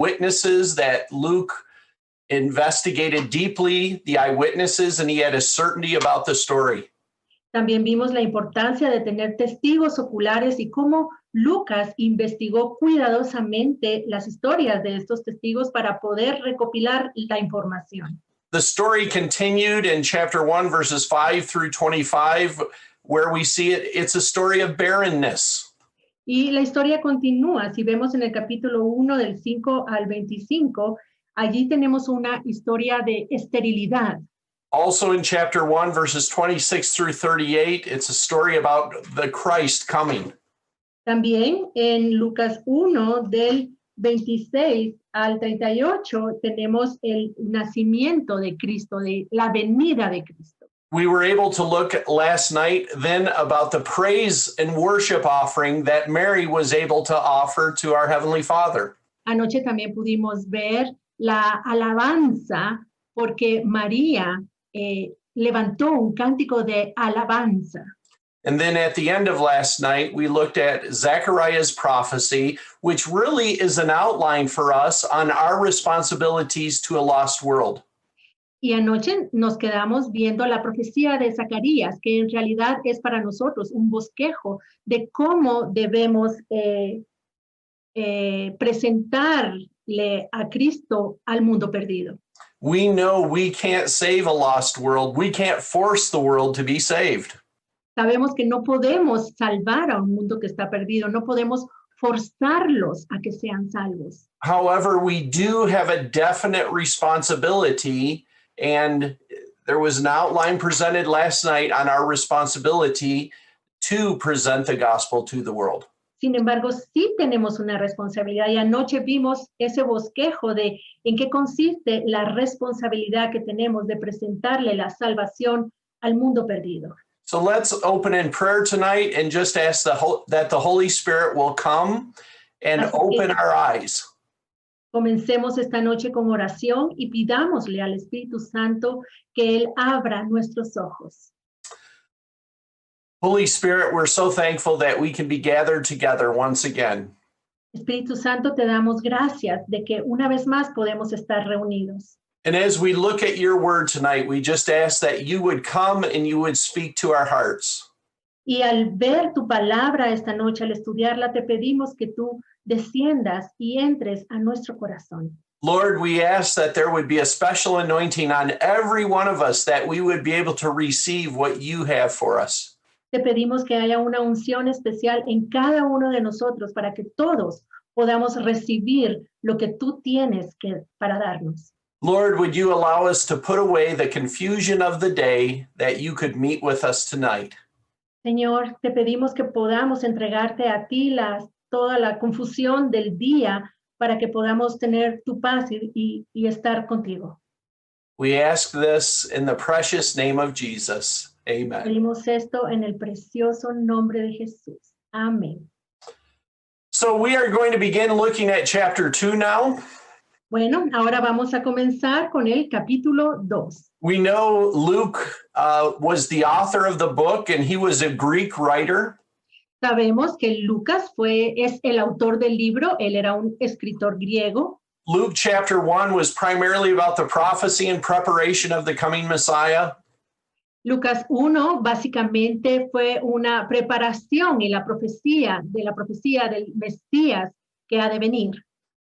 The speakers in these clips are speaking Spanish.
witnesses that Luke investigated deeply, the eyewitnesses, and he had a certainty about the story. También vimos la importancia de tener testigos oculares y cómo Lucas investigó cuidadosamente las historias de estos testigos para poder recopilar la información. The story continued in chapter 1, verses 5 through 25, where we see it's a story of barrenness. Y la historia continúa. Si vemos en el capítulo 1 del 5 al 25, allí tenemos una historia de esterilidad. Also in chapter 1, verses 26 through 38, it's a story about the Christ coming. También en Lucas 1 del 26 al 38 tenemos el nacimiento de Cristo, de la venida de Cristo. We were able to look at last night then about the praise and worship offering that Mary was able to offer to our Heavenly Father. Anoche también pudimos ver la alabanza porque María levantó un cántico de alabanza. And then at the end of last night, we looked at Zechariah's prophecy, which really is an outline for us on our responsibilities to a lost world. Y anoche nos quedamos viendo la profecía de Zacarías, que en realidad es para nosotros un bosquejo de cómo debemos presentarle a Cristo al mundo perdido. We know we can't save a lost world. We can't force the world to be saved. Sabemos que no podemos salvar a un mundo que está perdido, no podemos forzarlos a que sean salvos. However, we do have a definite responsibility, and there was an outline presented last night on our responsibility to present the gospel to the world. Sin embargo, sí tenemos una responsabilidad y anoche vimos ese bosquejo de en qué consiste la responsabilidad que tenemos de presentarle la salvación al mundo perdido. So let's open in prayer tonight and just ask that the Holy Spirit will come and open our eyes. Comencemos esta noche con oración y pidámosle al Espíritu Santo que Él abra nuestros ojos. Holy Spirit, we're so thankful that we can be gathered together once again. Espíritu Santo, te damos gracias de que una vez más podemos estar reunidos. And as we look at your word tonight, we just ask that you would come and you would speak to our hearts. Y al ver tu palabra esta noche, al estudiarla, te pedimos que tú desciendas y entres a nuestro corazón. Lord, we ask that there would be a special anointing on every one of us, that we would be able to receive what you have for us. Te pedimos que haya una unción especial en cada uno de nosotros para que todos podamos recibir lo que tú tienes para darnos. Lord, would you allow us to put away the confusion of the day, that you could meet with us tonight? Señor, te pedimos que podamos entregarte a ti toda la confusión del día para que podamos tener tu paz y estar contigo. We ask this in the precious name of Jesus. Amen. Pedimos esto en el precioso nombre de Jesús. Amén. So we are going to begin looking at chapter 2 now. Bueno, ahora vamos a comenzar con el capítulo 2. We know Luke was the author of the book, and he was a Greek writer. Sabemos que Lucas es el autor del libro, él era un escritor griego. Luke chapter 1 was primarily about the prophecy and preparation of the coming Messiah. Lucas 1 básicamente fue una preparación y la profecía del Mesías que ha de venir.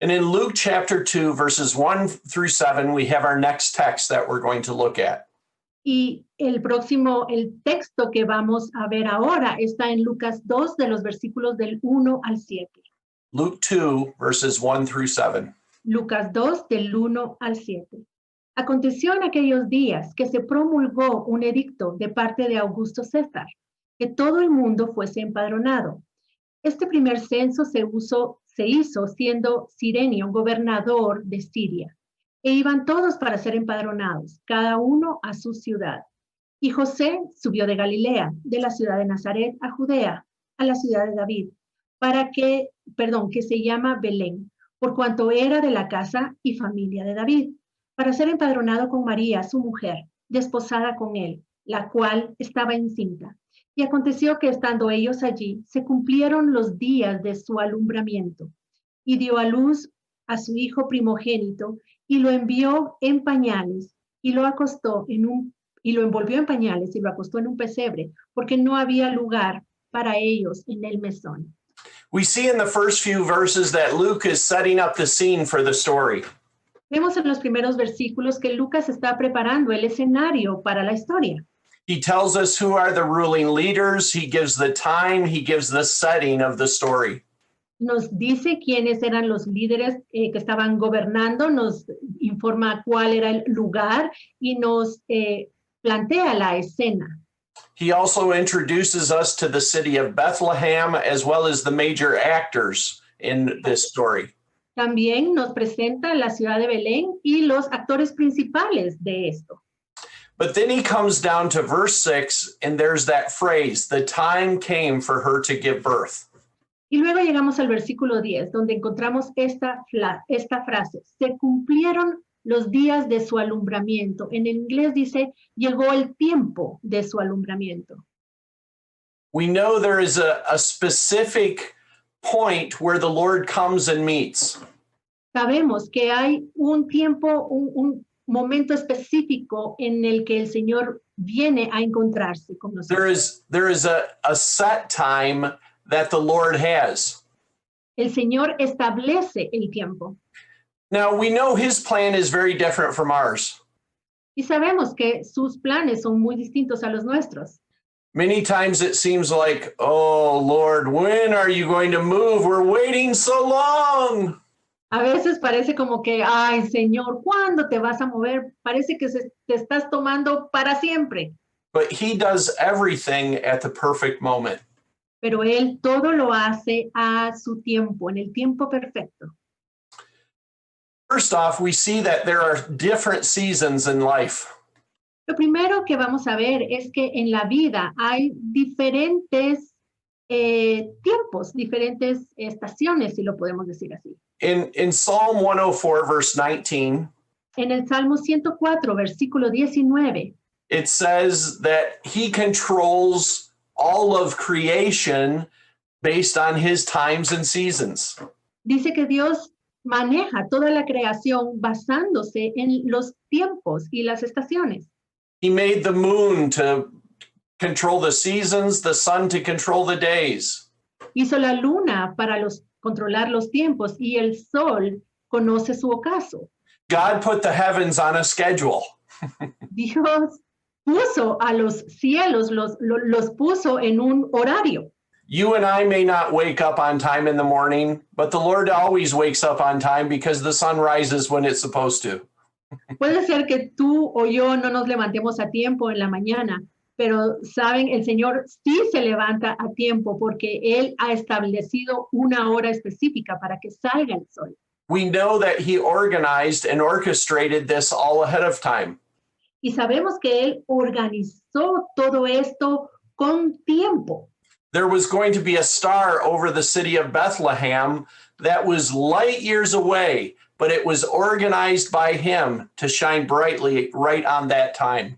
And in Luke chapter 2, verses 1 through 7, we have our next text that we're going to look at. Y el texto que vamos a ver ahora está en Lucas 2 de los versículos del 1 al 7. Luke 2, verses 1 through 7. Lucas 2 del 1 al 7. Aconteció en aquellos días que se promulgó un edicto de parte de Augusto César, que todo el mundo fuese empadronado. Este primer censo se hizo siendo Cirenio gobernador de Siria, e iban todos para ser empadronados, cada uno a su ciudad. Y José subió de Galilea, de la ciudad de Nazaret a Judea, a la ciudad de David, que se llama Belén, por cuanto era de la casa y familia de David, para ser empadronado con María, su mujer, desposada con él, la cual estaba encinta. Y aconteció que estando ellos allí, se cumplieron los días de su alumbramiento, y dio a luz a su hijo primogénito y lo envió en pañales y lo acostó y lo envolvió en pañales y lo acostó en un pesebre, porque no había lugar para ellos en el mesón. We see in the first few verses that Luke is setting up the scene for the story. Vemos en los primeros versículos que Lucas está preparando el escenario para la historia. He tells us who are the ruling leaders, he gives the time, he gives the setting of the story. Nos dice quiénes eran los líderes que estaban gobernando, nos informa cuál era el lugar y nos plantea la escena. He also introduces us to the city of Bethlehem as well as the major actors in this story. También nos presenta la ciudad de Belén y los actores principales de esto. But then he comes down to verse 6, and there's that phrase, the time came for her to give birth. Y luego llegamos al versículo 10, donde encontramos esta frase, se cumplieron los días de su alumbramiento. En inglés dice, llegó el tiempo de su alumbramiento. We know there is a specific point where the Lord comes and meets. Sabemos que hay un tiempo, un momento específico en el que el Señor viene a encontrarse con nosotros. There is a set time that the Lord has. El Señor establece el tiempo. Now, we know his plan is very different from ours. Y sabemos que sus planes son muy distintos a los nuestros. Many times it seems like, oh, Lord, when are you going to move? We're waiting so long. A veces parece como que, ay, Señor, ¿cuándo te vas a mover? Parece que te estás tomando para siempre. But he does everything at the perfect moment. Pero Él todo lo hace a su tiempo, en el tiempo perfecto. First off, we see that there are different seasons in life. Lo primero que vamos a ver es que en la vida hay diferentes tiempos, diferentes estaciones, si lo podemos decir así. In Psalm 104, verse 19, En el Salmo 104, versículo 19, it says that he controls all of creation based on his times and seasons. dice que Dios maneja toda la creación basándose en los tiempos y las estaciones. He made the moon to control the seasons, the sun to control the days. Hizo la luna para controlar los tiempos y el sol conoce su ocaso. God put the heavens on a schedule. Dios puso a los cielos, los puso en un horario. You and I may not wake up on time in the morning, but the Lord always wakes up on time because the sun rises when it's supposed to. Puede ser que tú o yo no nos levantemos a tiempo en la mañana, pero saben, el Señor sí se levanta a tiempo porque Él ha establecido una hora específica para que salga el sol. We know that he organized and orchestrated this all ahead of time. Y sabemos que Él organizó todo esto con tiempo. There was going to be a star over the city of Bethlehem that was light years away, but it was organized by him to shine brightly right on that time.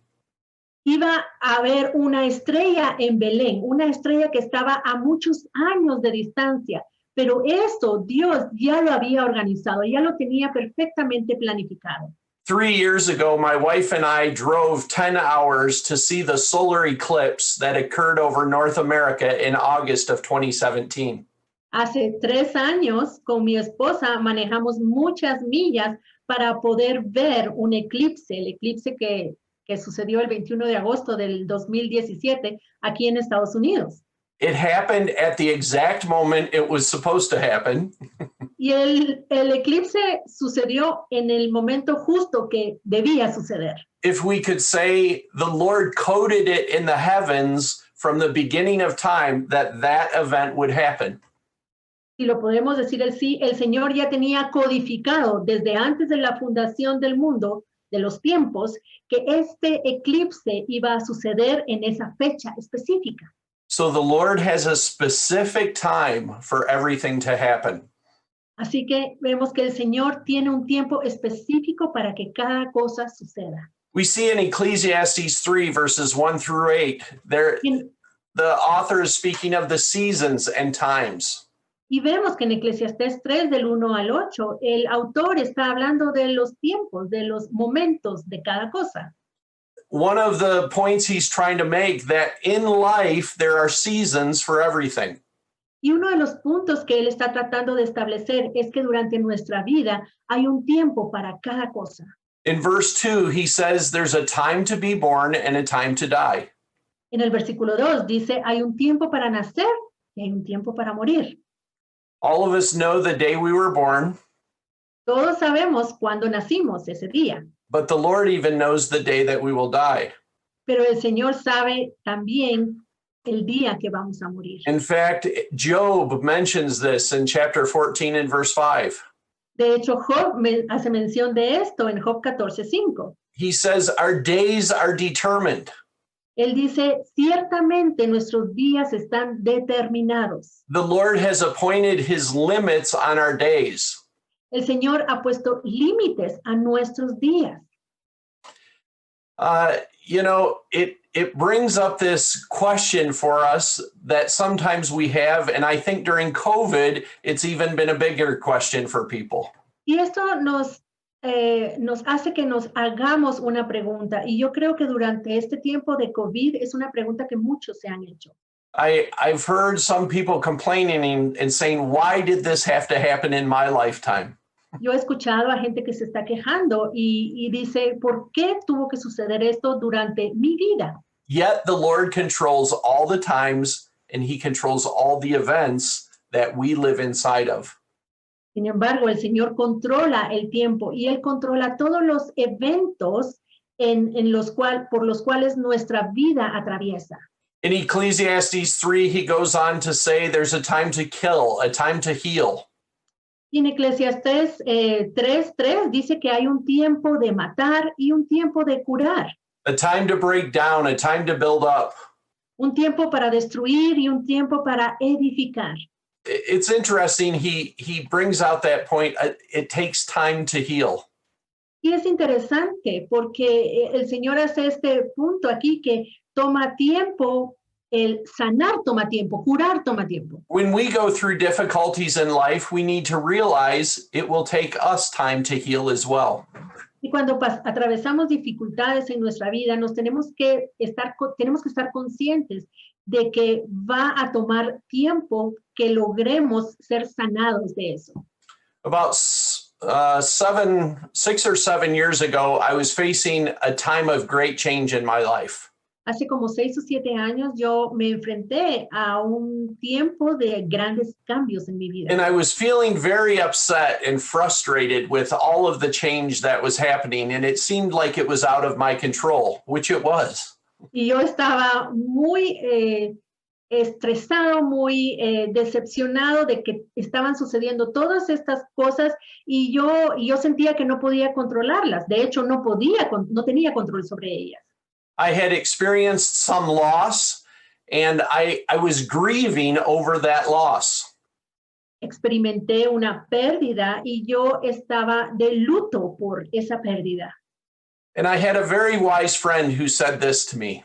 Iba a haber una estrella en Belén, una estrella que estaba a muchos años de distancia, pero eso Dios ya lo había organizado, ya lo tenía perfectamente planificado. 3 years ago, my wife and I drove 10 hours to see the solar eclipse that occurred over North America in August of 2017. Hace 3 años, con mi esposa, manejamos muchas millas para poder ver un eclipse, el eclipse que sucedió el 21 de agosto del 2017 aquí en Estados Unidos. It happened at the exact moment it was supposed to happen. Y el eclipse sucedió en el momento justo que debía suceder. If we could say the Lord coded it in the heavens from the beginning of time that event would happen. Si lo podemos decir sí, el Señor ya tenía codificado desde antes de la fundación del mundo, de los tiempos, que este eclipse iba a suceder en esa fecha específica. So the Lord has a specific time for everything to happen. Así que vemos que el Señor tiene un tiempo específico para que cada cosa suceda. We see in Ecclesiastes 3, verses 1 through 8, the author is speaking of the seasons and times. Y vemos que en Eclesiastés 3, del 1 al 8, el autor está hablando de los tiempos, de los momentos de cada cosa. One of the points he's trying to make that in life there are seasons for everything. Y uno de los puntos que él está tratando de establecer es que durante nuestra vida hay un tiempo para cada cosa. In verse 2, he says there's a time to be born and a time to die. En el versículo 2 dice, hay un tiempo para nacer y hay un tiempo para morir. All of us know the day we were born, Todos sabemos cuándo nacimos ese día, but the Lord even knows the day that we will die. pero el Señor sabe también el día que vamos a morir. In fact, Job mentions this in chapter 14 and verse 5. De hecho, Job hace mención de esto en Job 14:5. He says, our days are determined. Él dice, ciertamente nuestros días están determinados. The Lord has appointed his limits on our days. El Señor ha puesto límites a nuestros días. It brings up this question for us that sometimes we have, and I think during COVID, it's even been a bigger question for people. Y esto nos hace que nos hagamos una pregunta. Y yo creo que durante este tiempo de COVID es una pregunta que muchos se han hecho. I've heard some people complaining and saying, why did this have to happen in my lifetime? Yo he escuchado a gente que se está quejando y dice, ¿por qué tuvo que suceder esto durante mi vida? Yet the Lord controls all the times and he controls all the events that we live inside of. Sin embargo, el Señor controla el tiempo y Él controla todos los eventos por los cuales nuestra vida atraviesa. In Ecclesiastes 3, he goes on to say there's a time to kill, a time to heal. Y en Eclesiastés 3:3 dice que hay un tiempo de matar y un tiempo de curar. A time to break down, a time to build up. Un tiempo para destruir y un tiempo para edificar. It's interesting, he brings out that point, it takes time to heal. Y es interesante porque el Señor hace este punto aquí que toma tiempo, el sanar toma tiempo, curar toma tiempo. When we go through difficulties in life, we need to realize it will take us time to heal as well. Y cuando atravesamos dificultades en nuestra vida, tenemos que estar conscientes de que va a tomar tiempo que logremos ser sanados de eso. About 6 or 7 years ago, I was facing a time of great change in my life. Hace como 6 o 7 años yo me enfrenté a un tiempo de grandes cambios en mi vida. And I was feeling very upset and frustrated with all of the change that was happening. And it seemed like it was out of my control, which it was. Y yo estaba muy estresado, muy decepcionado de que estaban sucediendo todas estas cosas y yo sentía que no podía controlarlas. De hecho, no tenía control sobre ellas. I had experienced some loss and I was grieving over that loss. Experimenté una pérdida y yo estaba de luto por esa pérdida. And I had a very wise friend who said this to me.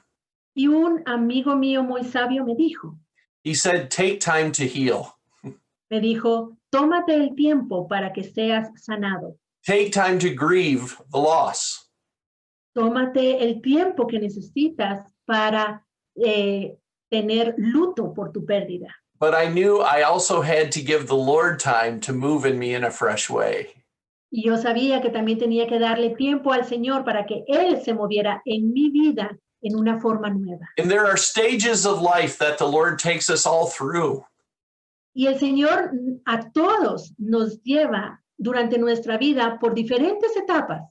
Y un amigo mío muy sabio me dijo, He said, take time to heal. me dijo, tómate el tiempo para que seas sanado. Take time to grieve the loss. Tómate el tiempo que necesitas para tener luto por tu pérdida. But I knew I also had to give the Lord time to move in me in a fresh way. Y yo sabía que también tenía que darle tiempo al Señor para que Él se moviera en mi vida en una forma nueva. And there are stages of life that the Lord takes us all through. Y el Señor a todos nos lleva durante nuestra vida por diferentes etapas.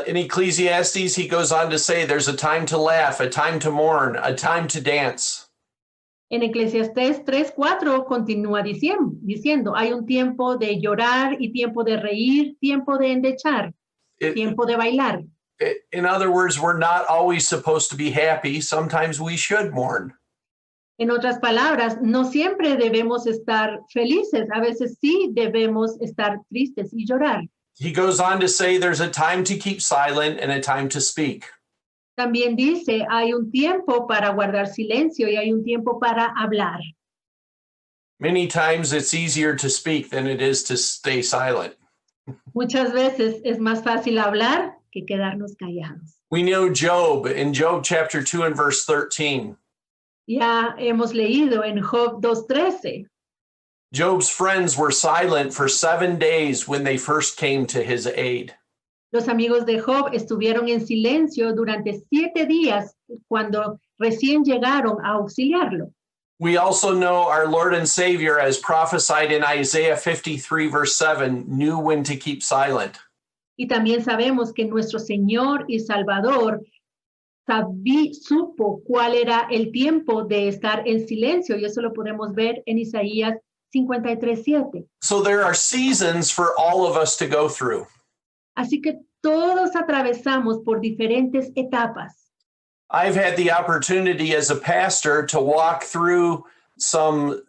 In Ecclesiastes, he goes on to say there's a time to laugh, a time to mourn, a time to dance. En Eclesiastés 3:4 continúa diciendo, hay un tiempo de llorar y tiempo de reír, tiempo de endechar, tiempo de bailar. In other words, we're not always supposed to be happy. Sometimes we should mourn. En otras palabras, no siempre debemos estar felices, a veces sí debemos estar tristes y llorar. He goes on to say there's a time to keep silent and a time to speak. También dice, hay un tiempo para guardar silencio y hay un tiempo para hablar. Many times it's easier to speak than it is to stay silent. Muchas veces es más fácil hablar que quedarnos callados. We know Job in Job chapter 2 and verse 13. Ya hemos leído en Job 2:13. Job's friends were silent for 7 days when they first came to his aid. Los amigos de Job estuvieron en silencio durante 7 días cuando recién llegaron a auxiliarlo. We also know our Lord and Savior, as prophesied in Isaiah 53 verse 7, knew when to keep silent. Y también sabemos que nuestro Señor y Salvador supo cuál era el tiempo de estar en silencio, y eso lo podemos ver en Isaías 53:7. So there are seasons for all of us to go through. Así que todos atravesamos por diferentes etapas. I've had the opportunity as a pastor to walk through some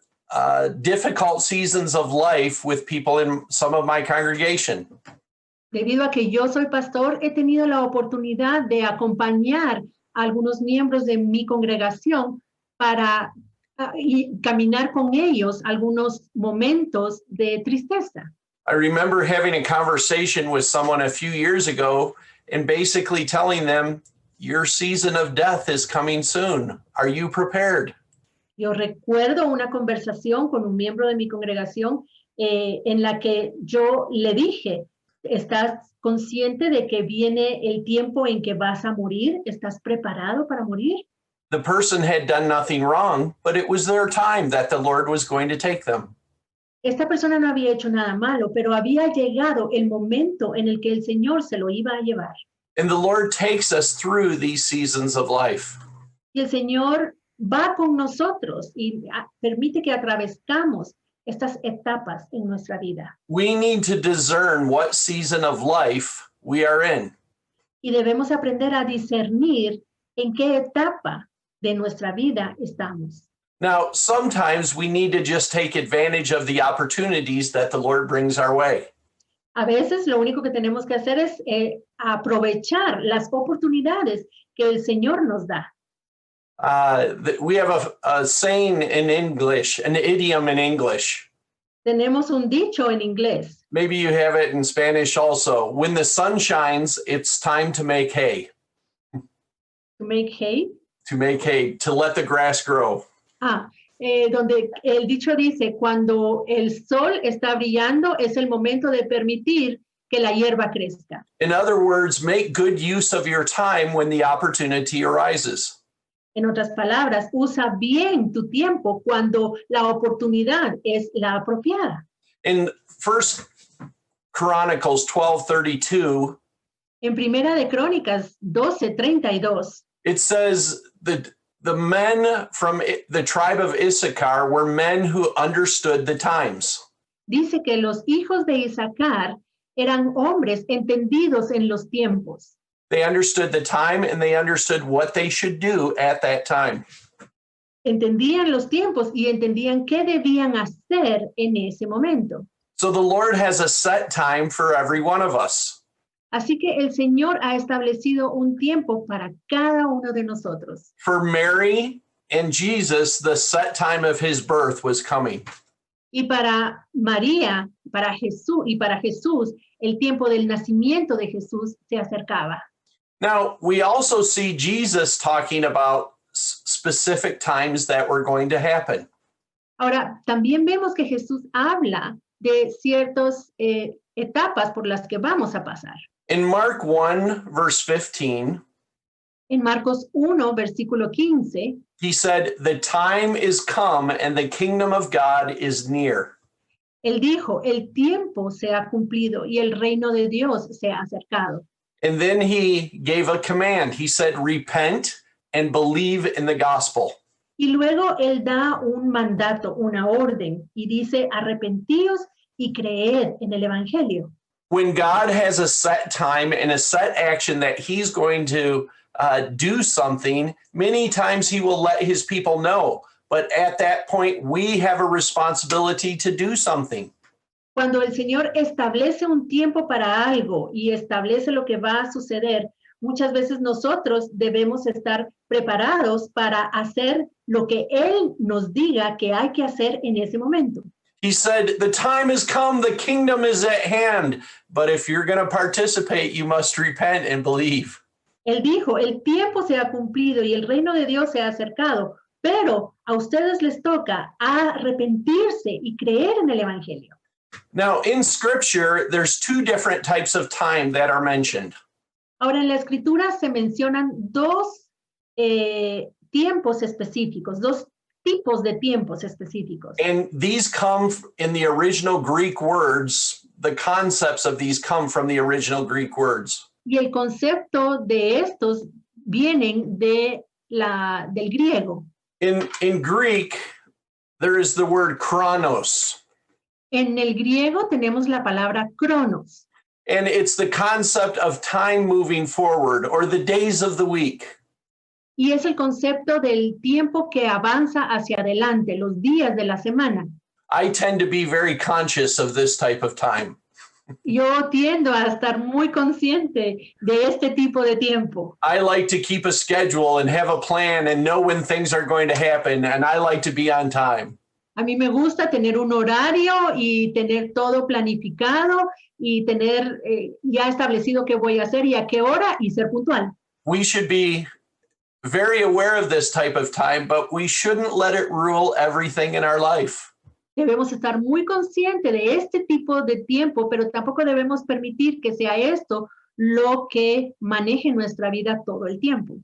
difficult seasons of life with people in some of my congregation. Debido a que yo soy pastor, he tenido la oportunidad de acompañar a algunos miembros de mi congregación para y caminar con ellos algunos momentos de tristeza. I remember having a conversation with someone a few years ago and basically telling them, your season of death is coming soon. Are you prepared? Yo recuerdo una conversación con un miembro de mi congregación en la que yo le dije, ¿estás consciente de que viene el tiempo en que vas a morir? ¿Estás preparado para morir? The person had done nothing wrong, but it was their time that the Lord was going to take them. Esta persona no había hecho nada malo, pero había llegado el momento en el que el Señor se lo iba a llevar. And the Lord takes us through these seasons of life. Y el Señor va con nosotros y permite que atravesamos estas etapas en nuestra vida. We need to discern what season of life we are in. Y debemos aprender a discernir en qué etapa de nuestra vida estamos. Now, sometimes we need to just take advantage of the opportunities that the Lord brings our way. A veces lo único que tenemos que hacer es aprovechar las oportunidades que el Señor nos da. We have a saying in English, an idiom in English. Tenemos un dicho en inglés. Maybe you have it in Spanish also. When the sun shines, it's time to make hay. To make hay. To make hay, to let the grass grow. Donde el dicho dice, cuando el sol está brillando, es el momento de permitir que la hierba crezca. In other words, make good use of your time when the opportunity arises. En otras palabras, usa bien tu tiempo cuando la oportunidad es la apropiada. In 1 Chronicles 12:32, en Primera de Crónicas 12:32, it says that the men from the tribe of Issachar were men who understood the times. Dice que los hijos de Isaacar eran hombres entendidos en los tiempos. They understood the time and they understood what they should do at that time. Entendían los tiempos y entendían qué debían hacer en ese momento. So the Lord has a set time for every one of us. Así que el Señor ha establecido un tiempo para cada uno de nosotros. For Mary and Jesus, the set time of his birth was coming. Y para María, para Jesús, el tiempo del nacimiento de Jesús se acercaba. Now, we also see Jesus talking about specific times that were going to happen. Ahora, también vemos que Jesús habla de ciertas etapas por las que vamos a pasar. In Mark 1, verse 15, en Marcos 1, versículo 15, he said, the time is come and the kingdom of God is near. Él dijo, el tiempo se ha cumplido y el reino de Dios se ha acercado. And then he gave a command. He said, repent and believe in the gospel. Y luego él da un mandato, una orden, y dice, arrepentíos y creed en el evangelio. When God has a set time and a set action that he's going to do something, many times he will let his people know. But at that point, we have a responsibility to do something. Cuando el Señor establece un tiempo para algo y establece lo que va a suceder, Muchas veces nosotros debemos estar preparados para hacer lo que Él nos diga que hay que hacer en ese momento. He said, the time has come, the kingdom is at hand. But if you're going to participate, you must repent and believe. Él dijo, el tiempo se ha cumplido y el reino de Dios se ha acercado, pero a ustedes les toca arrepentirse y creer en el Evangelio. Now, in scripture, there's two different types of time that are mentioned. Ahora, en la Escritura se mencionan dos tiempos específicos, dos tipos de tiempos específicos. And these come in the original Greek words. The concepts of these come from the original Greek words. Y el concepto de estos vienen del griego. In Greek, there is the word chronos, En el griego tenemos la palabra cronos. and it's the concept of time moving forward or the days of the week. Y es el concepto del tiempo que avanza hacia adelante, los días de la semana. I tend to be very conscious of this type of time. Yo tiendo a estar muy consciente de este tipo de tiempo. I like to keep a schedule and have a plan and know when things are going to happen, and I like to be on time. A mí me gusta tener un horario y tener todo planificado y tener ya establecido qué voy a hacer y a qué hora y ser puntual. We should be very aware of this type of time, but we shouldn't let it rule everything in our life. Debemos estar muy conscientes de este tipo de tiempo, pero tampoco debemos permitir que sea esto lo que maneje nuestra vida todo el tiempo.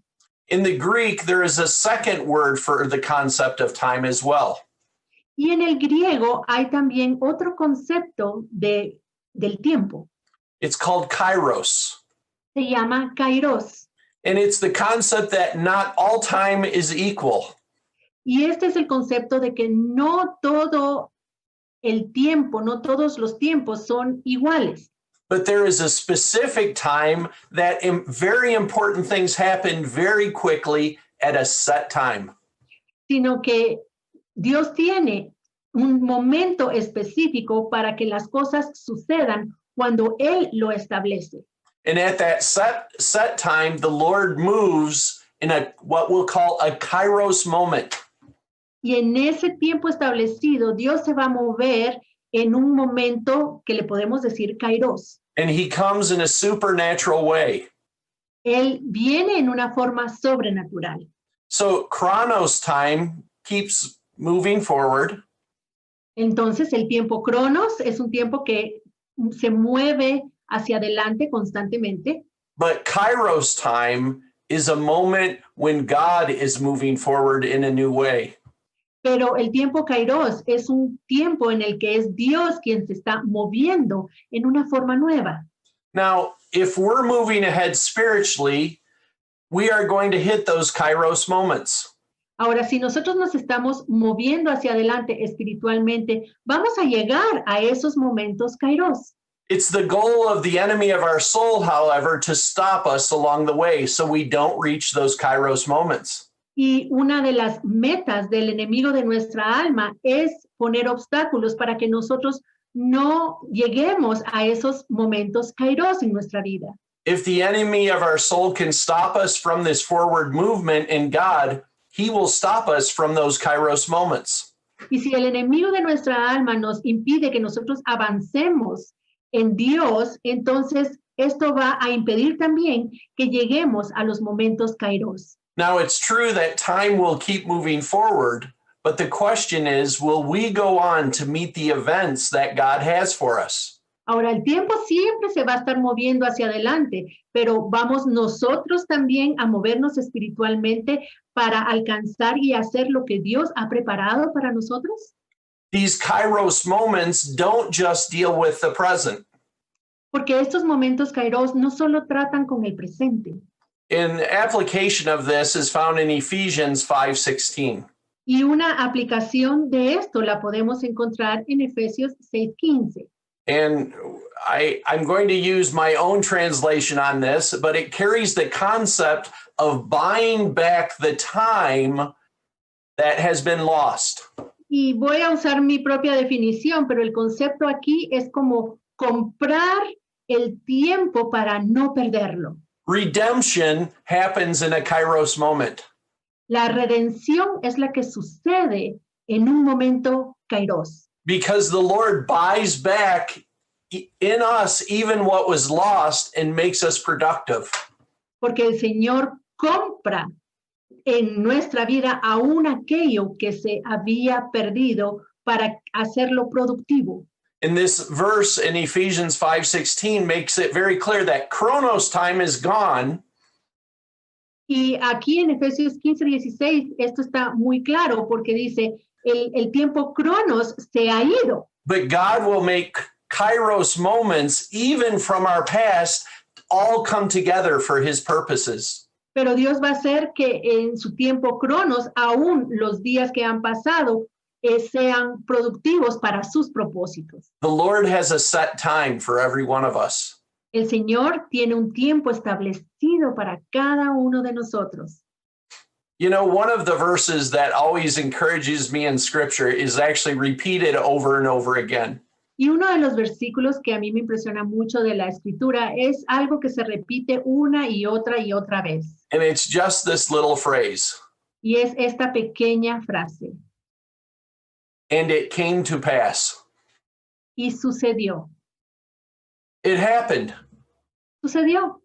In the Greek, there is a second word for the concept of time as well. Y en el griego hay también otro concepto del tiempo. It's called kairos. Se llama kairos. And it's the concept that not all time is equal. Y este es el concepto de que no todo el tiempo, no todos los tiempos son iguales. But there is a specific time that very important things happen very quickly at a set time. Sino que Dios tiene un momento específico para que las cosas sucedan cuando Él lo establece. And at that set time, the Lord moves in what we'll call a kairos moment. Y en ese tiempo establecido, Dios se va a mover en un momento que le podemos decir kairos. And he comes in a supernatural way. Él viene en una forma sobrenatural. So chronos time keeps moving forward. Entonces, el tiempo cronos es un tiempo que se mueve hacia adelante constantemente. But kairos time is a moment when God is moving forward in a new way. Pero el tiempo kairos es un tiempo en el que es Dios quien se está moviendo en una forma nueva. Now, if we're moving ahead spiritually, we are going to hit those kairos moments. Ahora, si nosotros nos estamos moviendo hacia adelante espiritualmente, vamos a llegar a esos momentos kairos. It's the goal of the enemy of our soul, however, to stop us along the way so we don't reach those kairos moments. Y una de las metas del enemigo de nuestra alma es poner obstáculos para que nosotros no lleguemos a esos momentos kairos en nuestra vida. If the enemy of our soul can stop us from this forward movement in God, he will stop us from those kairos moments. Y si el enemigo de nuestra alma nos impide que nosotros avancemos en Dios, entonces esto va a impedir también que lleguemos a los momentos kairos. Now, it's true that time will keep moving forward, but the question is, will we go on to meet the events that God has for us? Ahora, el tiempo siempre se va a estar moviendo hacia adelante, pero vamos nosotros también a movernos espiritualmente para alcanzar y hacer lo que Dios ha preparado para nosotros. These kairos moments don't just deal with the present. Porque estos momentos kairos no solo tratan con el presente. An application of this is found in Ephesians 5:16. Y una aplicación de esto la podemos encontrar en Efesios 6:15. And I'm going to use my own translation on this, but it carries the concept of buying back the time that has been lost. Y voy a usar mi propia definición, pero el concepto aquí es como comprar el tiempo para no perderlo. Redemption happens in a kairos moment. La redención es la que sucede en un momento kairos, Because the Lord buys back in us even what was lost and makes us productive. porque el Señor compra en nuestra vida aún aquello que se había perdido para hacerlo productivo. And this verse in Ephesians 5:16 makes it very clear that Chronos time is gone. Y aquí en Efesios 15:16 esto está muy claro porque dice, el tiempo cronos se ha ido, But God will make kairos moments, even from our past, all come together for his purposes. pero Dios va a hacer que en su tiempo cronos, aún los días que han pasado, sean productivos para sus propósitos. The Lord has a set time for every one of us. El Señor tiene un tiempo establecido para cada uno de nosotros. You know, one of the verses that always encourages me in scripture is actually repeated over and over again. Y uno de los versículos que a mí me impresiona mucho de la escritura es algo que se repite una y otra vez. And it's just this little phrase. Y es esta pequeña frase. And it came to pass. Y sucedió. It happened. Sucedió.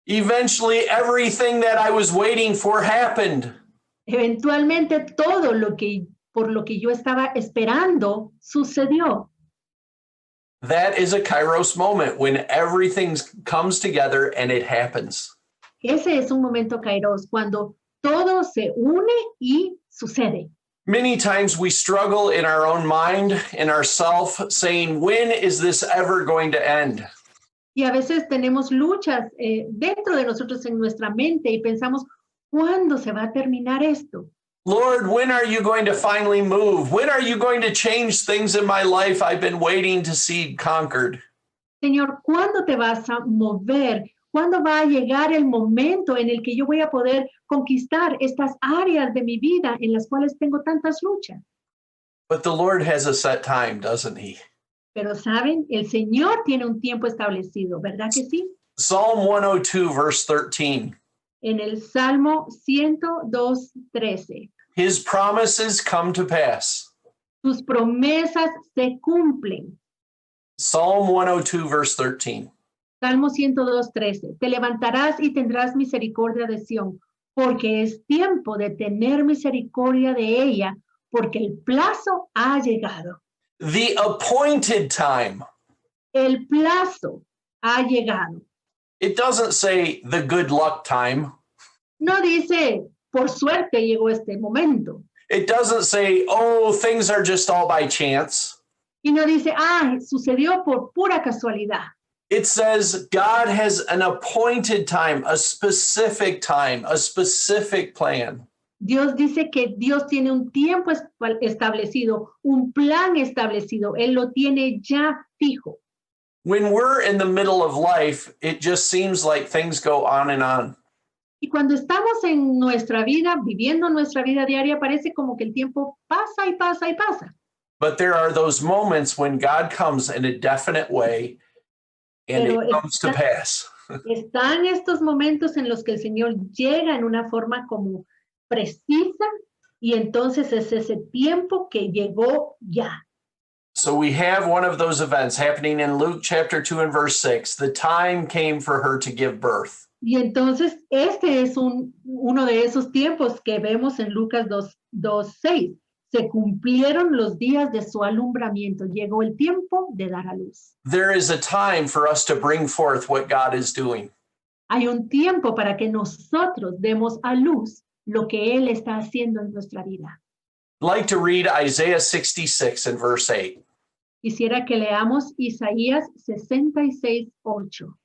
Eventually, everything that I was waiting for happened. Eventualmente todo lo que por lo que yo estaba esperando sucedió. That is a kairos moment when everything comes together and it happens. Ese es un momento kairos, cuando todo se une y sucede. Many times we struggle in our own mind, in ourself, saying, when is this ever going to end? Y a veces tenemos luchas dentro de nosotros en nuestra mente y pensamos, ¿cuándo se va a terminar esto? Lord, when are you going to finally move? When are you going to change things in my life I've been waiting to see conquered? Señor, ¿cuándo te vas a mover? ¿Cuándo va a llegar el momento en el que yo voy a poder conquistar estas áreas de mi vida en las cuales tengo tantas luchas? But the Lord has a set time, doesn't he? Pero saben, el Señor tiene un tiempo establecido, ¿verdad que sí? Psalm 102, verse 13. En el Salmo 102:13. His promises come to pass. Sus promesas se cumplen. Psalm 102, verse 13. Salmo 102:13. Te levantarás y tendrás misericordia de Sión, porque es tiempo de tener misericordia de ella, porque el plazo ha llegado. The appointed time. El plazo ha llegado. It doesn't say the good luck time. No dice, por suerte llegó este momento. It doesn't say, oh, things are just all by chance. Y no dice, sucedió por pura casualidad. It says God has an appointed time, a specific plan. Dios dice que Dios tiene un tiempo establecido, un plan establecido. Él lo tiene ya fijo. When we're in the middle of life, it just seems like things go on and on. Y cuando estamos en nuestra vida, viviendo nuestra vida diaria, parece como que el tiempo pasa y pasa y pasa. But there are those moments when God comes in a definite way and Pero it comes to pass. Están estos momentos en los que el Señor llega en una forma como precisa y entonces es ese tiempo que llegó ya. So we have one of those events happening in Luke chapter 2 and verse 6. The time came for her to give birth. Y entonces este es uno de esos tiempos que vemos en Lucas 2:6. Se cumplieron los días de su alumbramiento. Llegó el tiempo de dar a luz. There is a time for us to bring forth what God is doing. Hay un tiempo para que nosotros demos a luz lo que Él está haciendo en nuestra vida. I'd like to read Isaiah 66 and verse 8. Quisiera que leamos Isaías 66:8.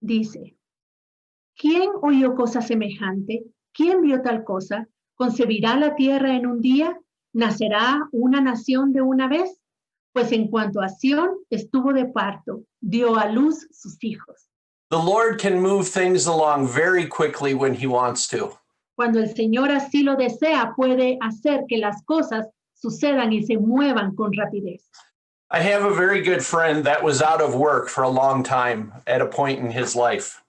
Dice, ¿quién oyó cosa semejante? ¿Quién vio tal cosa? ¿Concebirá la tierra en un día? ¿Nacerá una nación de una vez? Pues en cuanto a Sión estuvo de parto, dio a luz sus hijos. The Lord can move things along very quickly when he wants to. Cuando el Señor así lo desea, puede hacer que las cosas sucedan y se muevan con rapidez. I have a very good friend that was out of work for a long time at a point in his life.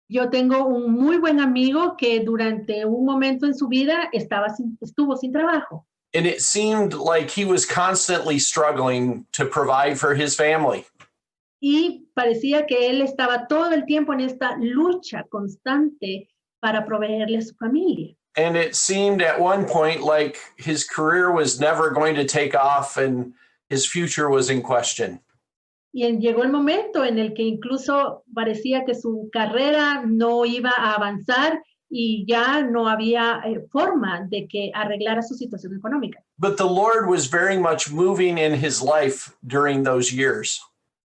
Yo tengo un muy buen amigo que durante un momento en su vida estuvo sin trabajo And it seemed like he was constantly struggling to provide for his family. y parecía que él estaba todo el tiempo en esta lucha constante para proveerle a su familia. And it seemed at one point like his career was never going to take off and his future was in question. Llegó el momento en el que incluso parecía que su carrera no iba a avanzar y ya no había forma de que arreglara su situación económica. But the Lord was very much moving in his life during those years.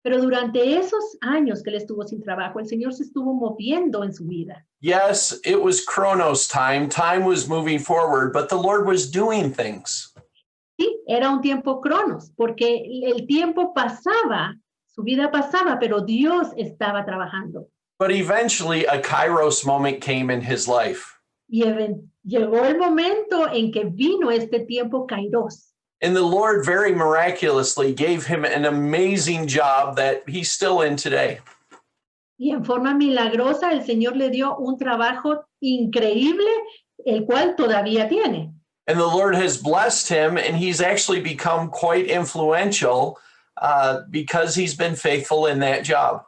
Pero durante esos años que él estuvo sin trabajo, el Señor se estuvo moviendo en su vida. Yes, it was Chronos time. Time was moving forward, but the Lord was doing things. Sí, era un tiempo cronos, porque el tiempo pasaba, su vida pasaba, pero Dios estaba trabajando. But eventually a Kairos moment came in his life. Y llegó el momento en que vino este tiempo kairos. And the Lord very miraculously gave him an amazing job that he's still in today. Y en forma milagrosa el Señor le dio un trabajo increíble, el cual todavía tiene. And the Lord has blessed him, and he's actually become quite influential because he's been faithful in that job.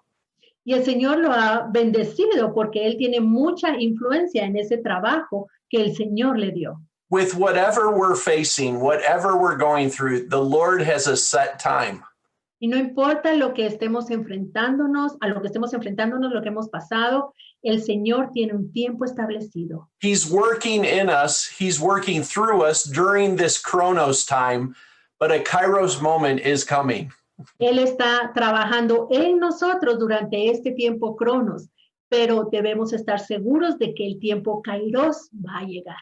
Y el Señor lo ha bendecido porque él tiene mucha influencia en ese trabajo que el Señor le dio. With whatever we're facing, whatever we're going through, the Lord has a set time. Y no importa lo que estemos enfrentándonos, a lo que estemos enfrentándonos, lo que hemos pasado, el Señor tiene un tiempo establecido. He's working in us, he's working through us during this Chronos time, but a Kairos moment is coming. Él está trabajando en nosotros durante este tiempo cronos, pero debemos estar seguros de que el tiempo kairos va a llegar.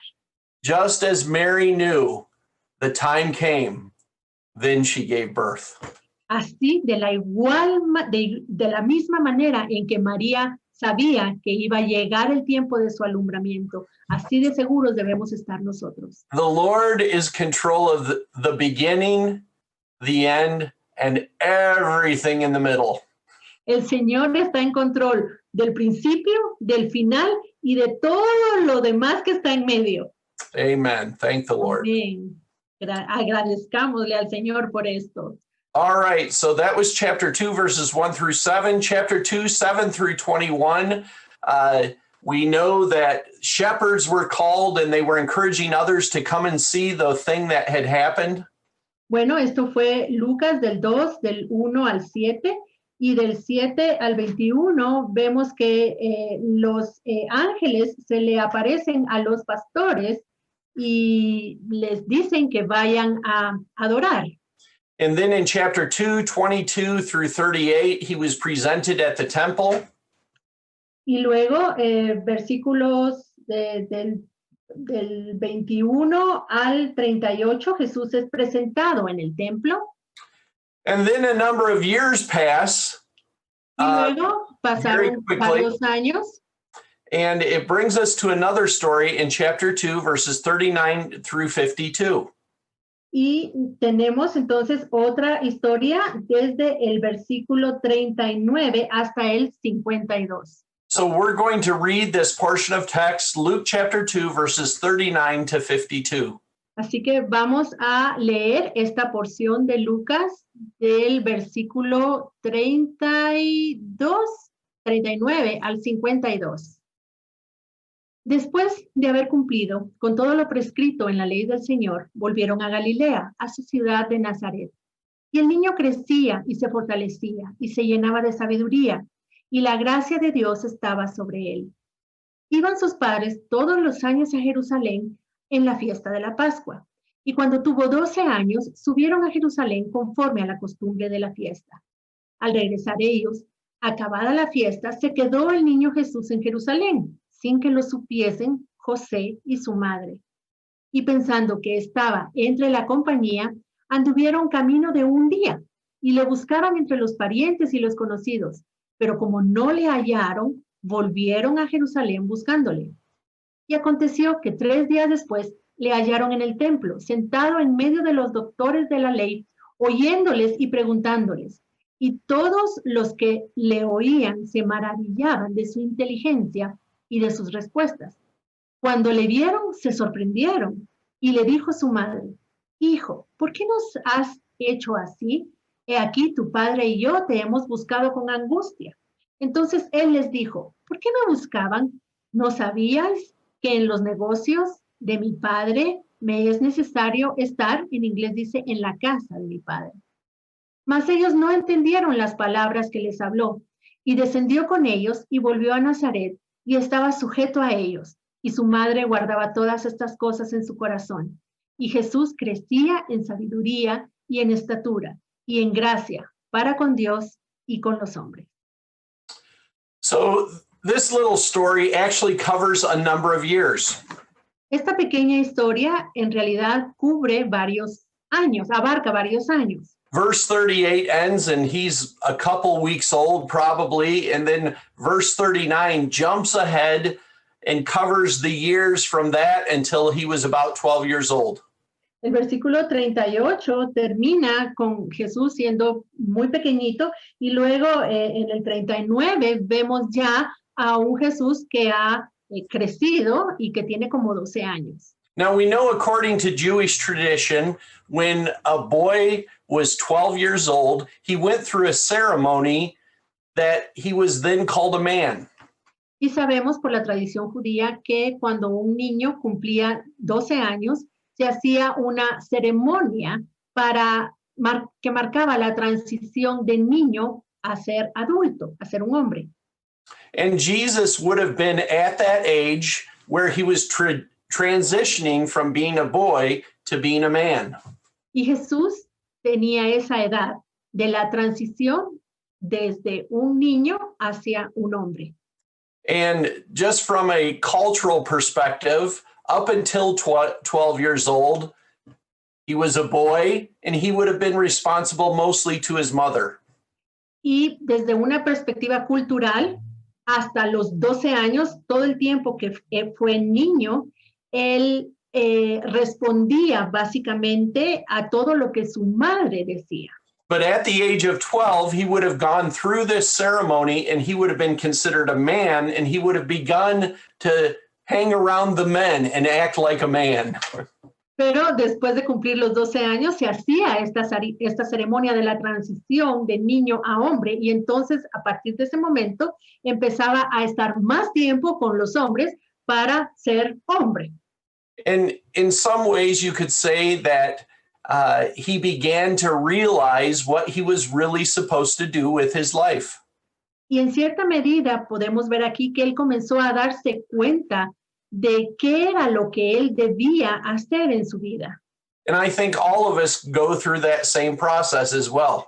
Just as Mary knew the time came, then she gave birth. Así, de la misma manera en que María sabía que iba a llegar el tiempo de su alumbramiento, así de seguros debemos estar nosotros. The Lord is control of the beginning, the end, and everything in the middle. El Señor está en control del principio, del final y de todo lo demás que está en medio. Amen. Thank the Lord. Amén. Agradezcámosle al Señor por esto. All right, so that was chapter 2, verses 1 through 7. Chapter 2, 7 through 21. We know that shepherds were called and they were encouraging others to come and see the thing that had happened. Bueno, esto fue Lucas del 2, del 1 al 7, y del 7 al 21 vemos que los ángeles se le aparecen a los pastores y les dicen que vayan a adorar. And then in chapter 2, 22 through 38, he was presented at the temple. Y luego, versículos del 21 al 38, Jesús es presentado en el templo. And then a number of years pass. Y luego pasaron varios años. And it brings us to another story in chapter 2, verses 39 through 52. Y tenemos entonces otra historia desde el versículo 39 hasta el 52. So we're going to read this portion of text, Luke chapter 2, verses 39 to 52. Así que vamos a leer esta porción de Lucas del versículo 39 al 52. Después de haber cumplido con todo lo prescrito en la ley del Señor, volvieron a Galilea, a su ciudad de Nazaret. Y el niño crecía y se fortalecía y se llenaba de sabiduría, y la gracia de Dios estaba sobre él. Iban sus padres todos los años a Jerusalén en la fiesta de la Pascua, y cuando tuvo 12 años, subieron a Jerusalén conforme a la costumbre de la fiesta. Al regresar ellos, acabada la fiesta, se quedó el niño Jesús en Jerusalén, sin que lo supiesen José y su madre. Y pensando que estaba entre la compañía, anduvieron camino de un día y le buscaban entre los parientes y los conocidos, pero como no le hallaron, volvieron a Jerusalén buscándole. Y aconteció que 3 días después le hallaron en el templo, sentado en medio de los doctores de la ley, oyéndoles y preguntándoles. Y todos los que le oían se maravillaban de su inteligencia y de sus respuestas. Cuando le vieron, se sorprendieron y le dijo su madre, Hijo, ¿por qué nos has hecho así? He aquí tu padre y yo te hemos buscado con angustia. Entonces él les dijo, ¿por qué me buscaban? ¿No sabíais que en los negocios de mi padre me es necesario estar, en inglés dice, en la casa de mi padre? Mas ellos no entendieron las palabras que les habló, y descendió con ellos y volvió a Nazaret, y estaba sujeto a ellos, y su madre guardaba todas estas cosas en su corazón. Y Jesús crecía en sabiduría y en estatura, y en gracia, para con Dios y con los hombres. So this little story actually covers a number of years. Esta pequeña historia en realidad cubre varios años, abarca varios años. Verse 38 ends and he's a couple weeks old probably, and then verse 39 jumps ahead and covers the years from that until he was about 12 years old. El versículo 38 termina con Jesús siendo muy pequeñito y luego en el 39 vemos ya a un Jesús que ha crecido y que tiene como 12 años. Now we know according to Jewish tradition, when a boy was 12 years old, he went through a ceremony that he was then called a man. Y sabemos por la tradición judía que cuando un niño cumplía 12 años, se hacía una ceremonia que marcaba la transición de niño a ser adulto, a ser un hombre. And Jesus would have been at that age where he was transitioning from being a boy to being a man. Y Jesús tenía esa edad de la transición desde un niño hacia un hombre. And just from a cultural perspective, up until 12 years old, he was a boy and he would have been responsible mostly to his mother. Y desde una perspectiva cultural, hasta los 12 años, todo el tiempo que fue niño, él respondía básicamente a todo lo que su madre decía. But at the age of 12, he would have gone through this ceremony and he would have been considered a man and he would have begun to hang around the men and act like a man. Pero después de cumplir los 12 años se hacía esta ceremonia de la transición de niño a hombre y entonces a partir de ese momento empezaba a estar más tiempo con los hombres para ser hombre. And in some ways you could say that he began to realize what he was really supposed to do with his life. Y en cierta medida podemos ver aquí que él comenzó a darse cuenta de qué era lo que él debía hacer en su vida. And I think all of us go through that same process as well.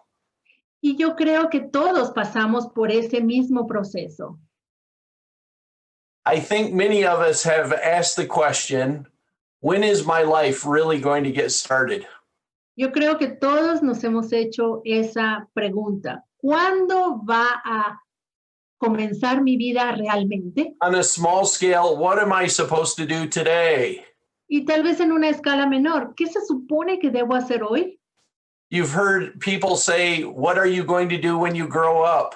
Y yo creo que todos pasamos por ese mismo proceso. I think many of us have asked the question, when is my life really going to get started? Yo creo que todos nos hemos hecho esa pregunta. ¿Cuándo va a comenzar mi vida realmente? On a small scale, what am I supposed to do today? Y tal vez en una escala menor, ¿qué se supone que debo hacer hoy? You've heard people say, what are you going to do when you grow up?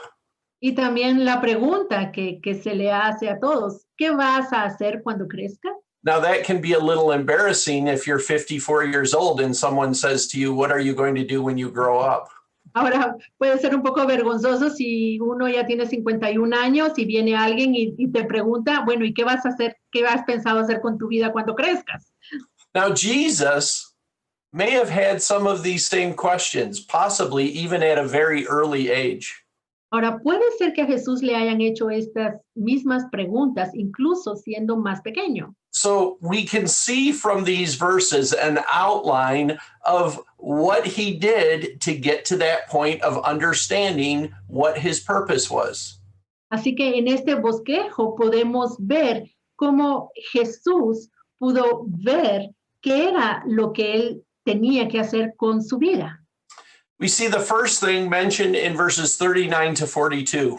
Y también la pregunta que se le hace a todos, ¿qué vas a hacer cuando crezca? Now that can be a little embarrassing if you're 54 years old and someone says to you, what are you going to do when you grow up? Ahora, puede ser un poco vergonzoso si uno ya tiene 51 años y viene alguien y te pregunta, bueno, ¿y qué vas a hacer? ¿Qué has pensado hacer con tu vida cuando crezcas? Now, Jesus may have had some of these same questions, possibly even at a very early age. Ahora, puede ser que a Jesús le hayan hecho estas mismas preguntas, incluso siendo más pequeño. So we can see from these verses an outline of what he did to get to that point of understanding what his purpose was. Así que en este bosquejo podemos ver cómo Jesús pudo ver qué era lo que él tenía que hacer con su vida. We see the first thing mentioned in verses 39 to 42.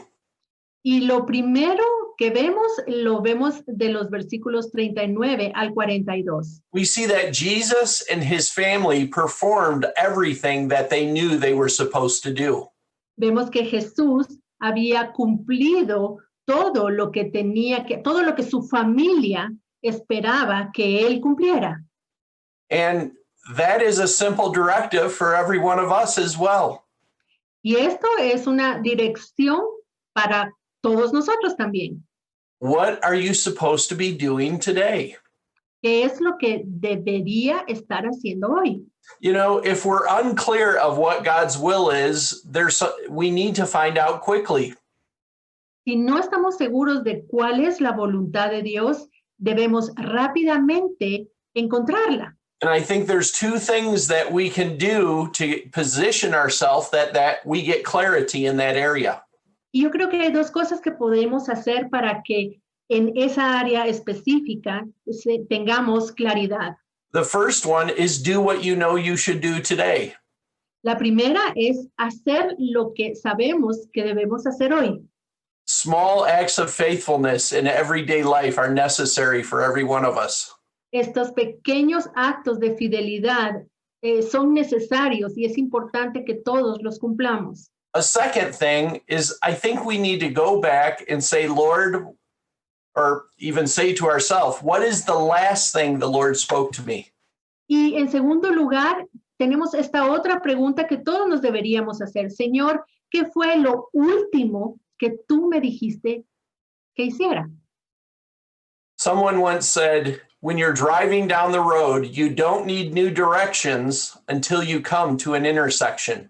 Y lo primero que vemos, lo vemos de los versículos 39 al 42. We see that Jesus and his family performed everything that they knew they were supposed to do. Vemos que Jesús había cumplido todo lo que todo lo que su familia esperaba que él cumpliera. And that is a simple directive for every one of us as well. Y esto es una dirección para todos nosotros también. What are you supposed to be doing today? ¿Qué es lo que debería estar haciendo hoy? You know, if we're unclear of what God's will is, we need to find out quickly. Si no estamos seguros de cuál es la voluntad de Dios, debemos rápidamente encontrarla. And I think there's two things that we can do to position ourselves that we get clarity in that area. Y yo creo que hay dos cosas que podemos hacer para que en esa área específica tengamos claridad. The first one is do what you know you should do today. La primera es hacer lo que sabemos que debemos hacer hoy. Small acts of faithfulness in everyday life are necessary for every one of us. Estos pequeños actos de fidelidad son necesarios y es importante que todos los cumplamos. A second thing is I think we need to go back and say, Lord, or even say to ourselves, what is the last thing the Lord spoke to me? Y en segundo lugar, tenemos esta otra pregunta que todos nos deberíamos hacer. Señor, ¿qué fue lo último que tú me dijiste que hiciera? Someone once said, when you're driving down the road, you don't need new directions until you come to an intersection.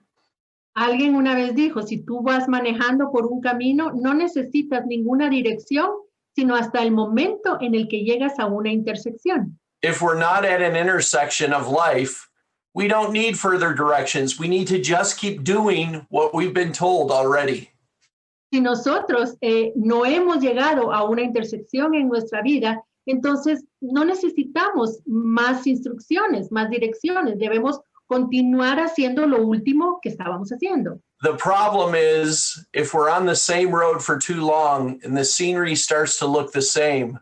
Alguien una vez dijo, si tú vas manejando por un camino, no necesitas ninguna dirección, sino hasta el momento en el que llegas a una intersección. If we're not at an intersection of life, we don't need further directions. We need to just keep doing what we've been told already. Si nosotros no hemos llegado a una intersección en nuestra vida, entonces no necesitamos más instrucciones, más direcciones. Debemos continuar haciendo lo último que estábamos haciendo. The problem is if we're on the same road for too long and the scenery starts to look the same,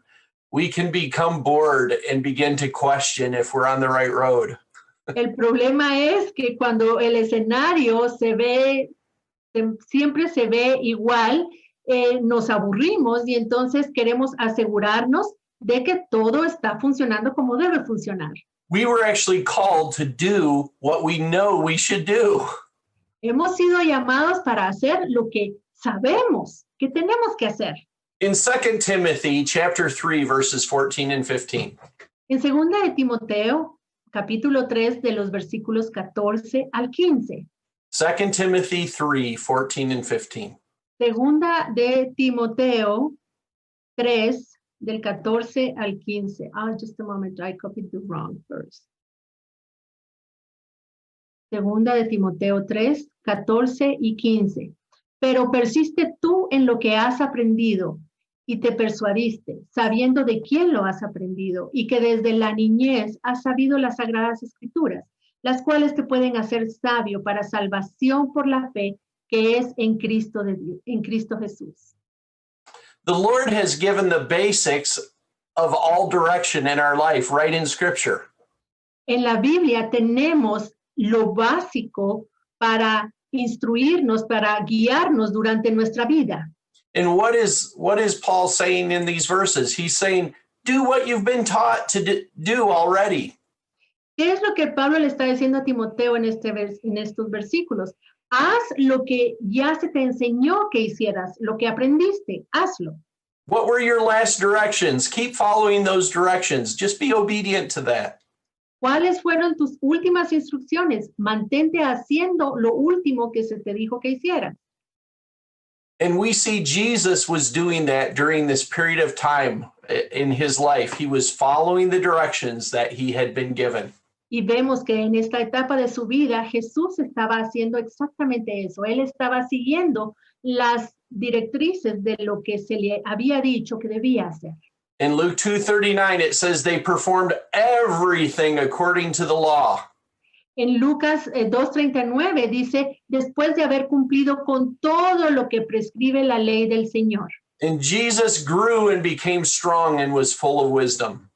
we can become bored and begin to question if we're on the right road. El problema es que cuando el escenario siempre se ve igual, nos aburrimos y entonces queremos asegurarnos de que todo está funcionando como debe funcionar. We were actually called to do what we know we should do. Hemos sido llamados para hacer lo que sabemos que tenemos que hacer. In 2 Timothy chapter 3, verses 14 and 15. En 2 de Timoteo, capítulo 3, de los versículos 14 al 15. 2 Timothy 3, 14 and 15. Segunda de Timoteo 3, del 14 al 15. Just a moment, I copied the wrong verse. Segunda de Timoteo 3, 14 y 15. Pero persiste tú en lo que has aprendido y te persuadiste, sabiendo de quién lo has aprendido y que desde la niñez has sabido las sagradas escrituras, las cuales te pueden hacer sabio para salvación por la fe que es en Cristo Jesús. The Lord has given the basics of all direction in our life right in Scripture. En la Biblia tenemos lo básico para instruirnos, para guiarnos durante nuestra vida. And what is Paul saying in these verses? He's saying, do what you've been taught to do already. ¿Qué es lo que Pablo le está diciendo a Timoteo en estos versículos? Haz lo que ya se te enseñó que hicieras, lo que aprendiste, hazlo. What were your last directions? Keep following those directions. Just be obedient to that. ¿Cuáles fueron tus últimas instrucciones? Mantente haciendo lo último que se te dijo que hicieras. And we see Jesus was doing that during this period of time in his life. He was following the directions that he had been given. Y vemos que en esta etapa de su vida, Jesús estaba haciendo exactamente eso. Él estaba siguiendo las directrices de lo que se le había dicho que debía hacer. In Luke 2:39, it says they performed everything according to the law. En Lucas 2:39 dice, después de haber cumplido con todo lo que prescribe la ley del Señor. And Jesus grew and became strong and was full of wisdom.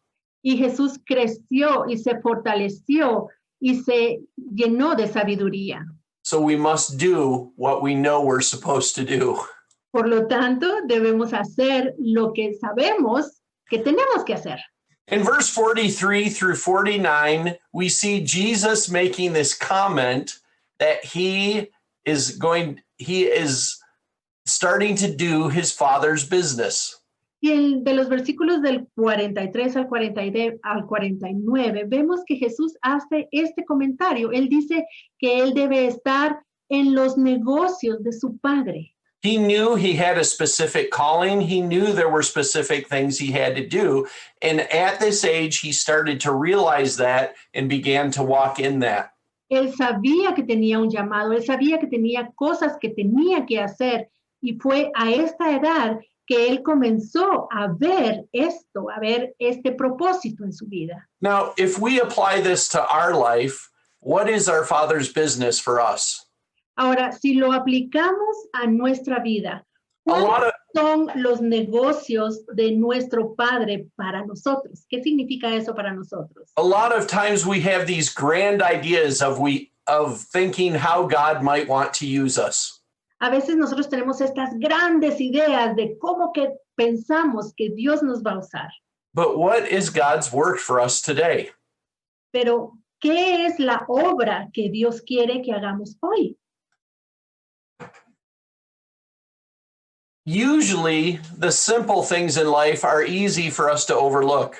Y Jesús creció y se fortaleció y se llenó de sabiduría. So we must do what we know we're supposed to do. Por lo tanto, debemos hacer lo que sabemos que tenemos que hacer. In verse 43 through 49, we see Jesus making this comment that he is starting to do his Father's business. Y de los versículos del 43 al 49, vemos que Jesús hace este comentario. Él dice que él debe estar en los negocios de su Padre. He knew he had a specific calling. He knew there were specific things he had to do. And at this age, he started to realize that and began to walk in that. Él sabía que tenía un llamado, él sabía que tenía cosas que tenía que hacer. Y fue a esta edad que él comenzó a ver esto, a ver este propósito en su vida. Now, if we apply this to our life, what is our Father's business for us? Ahora, si lo aplicamos a nuestra vida, A lot ¿cuáles of son los negocios de nuestro Padre para nosotros? ¿Qué significa eso para nosotros? times we have these grand ideas of thinking how God might want to use us. A veces nosotros tenemos estas grandes ideas de cómo que pensamos que Dios nos va a usar. But what is God's work for us today? Pero, ¿qué es la obra que Dios quiere que hagamos hoy? Usually, the simple things in life are easy for us to overlook.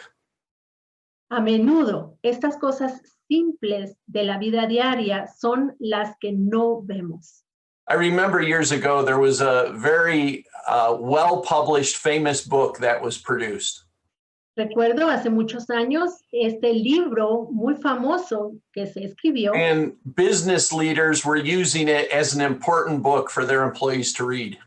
A menudo, estas cosas simples de la vida diaria son las que no vemos. I remember years ago, there was a very well-published, famous book that was produced. Recuerdo hace muchos años este libro muy famoso que se escribió And business leaders were using it as an important book for their employees to read.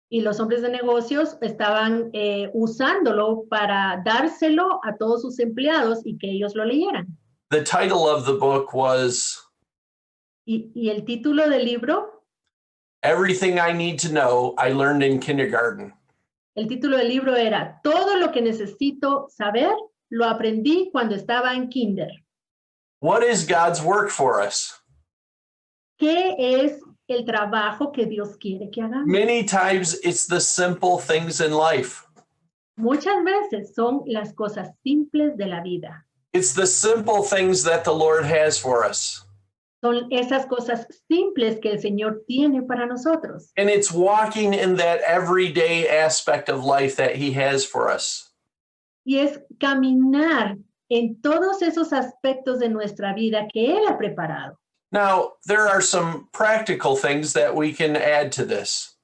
y los hombres de negocios estaban usándolo para dárselo a todos sus empleados y que ellos lo leyeran. The title of the book was Y el título del libro, Everything I Need to Know I Learned in Kindergarten. el título del libro era Todo lo que necesito saber lo aprendí cuando estaba en kinder. What is God's work for us? ¿Qué es el trabajo que Dios quiere que hagamos? Many times it's the simple things in life. Muchas veces son las cosas simples de la vida. It's the simple things that the Lord has for us. Son esas cosas simples que el Señor tiene para nosotros. And it's walking in that everyday aspect of life that He has for us. Y es caminar en todos esos aspectos de nuestra vida que Él ha preparado. Now, there are some practical things that we can add to this.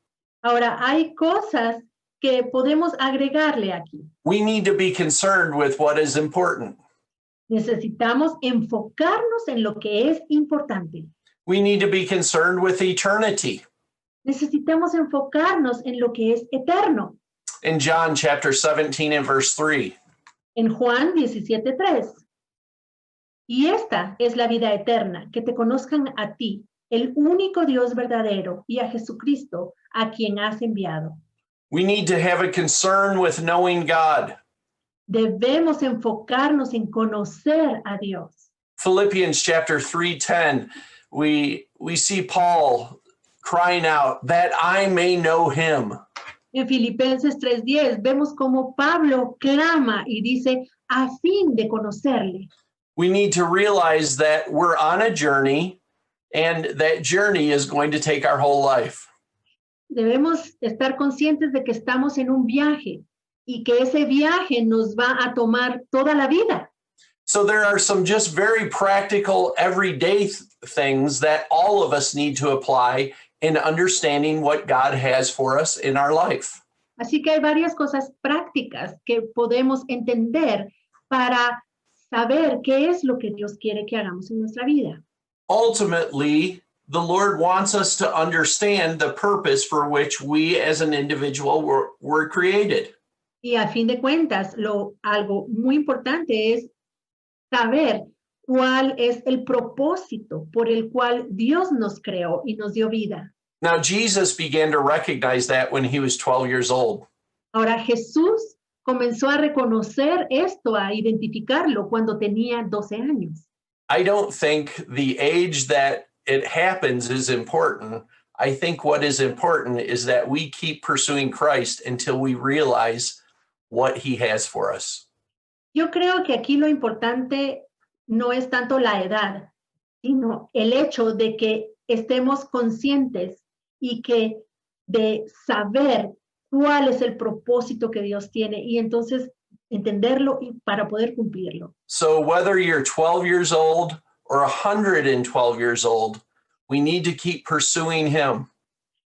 Ahora, hay cosas que podemos agregarle aquí. We need to be concerned with what is important. Necesitamos enfocarnos en lo que es importante. We need to be concerned with eternity. Necesitamos enfocarnos en lo que es eterno. In John chapter 17 and verse 3, En Juan 17:3. Y esta es la vida eterna, que te conozcan a ti, el único Dios verdadero, y a Jesucristo, a quien has enviado. we need to have a concern with knowing God. Debemos enfocarnos en conocer a Dios. Philippians chapter 3:10, we see Paul crying out that I may know him. En Filipenses 3:10 vemos como Pablo clama y dice, a fin de conocerle. We need to realize that we're on a journey and that journey is going to take our whole life. Debemos estar conscientes de que estamos en un viaje y que ese viaje nos va a tomar toda la vida. So there are some just very practical everyday things that all of us need to apply in understanding what God has for us in our life. Así que hay varias cosas prácticas que podemos entender para saber qué es lo que Dios quiere que hagamos en nuestra vida. Ultimately, the Lord wants us to understand the purpose for which we as an individual were created. Y a fin de cuentas, algo muy importante es saber cuál es el propósito por el cual Dios nos creó y nos dio vida. Now, Jesus began to recognize that when he was 12 years old. Ahora Jesús comenzó a reconocer esto, a identificarlo cuando tenía 12 años. I don't think the age that it happens is important. I think what is important is that we keep pursuing Christ until we realize what he has for us. Yo creo que aquí lo importante no es tanto la edad, sino el hecho de que estemos conscientes y que de saber cuál es el propósito que Dios tiene y entonces entenderlo y para poder cumplirlo. So whether you're 12 years old or 112 years old, we need to keep pursuing him.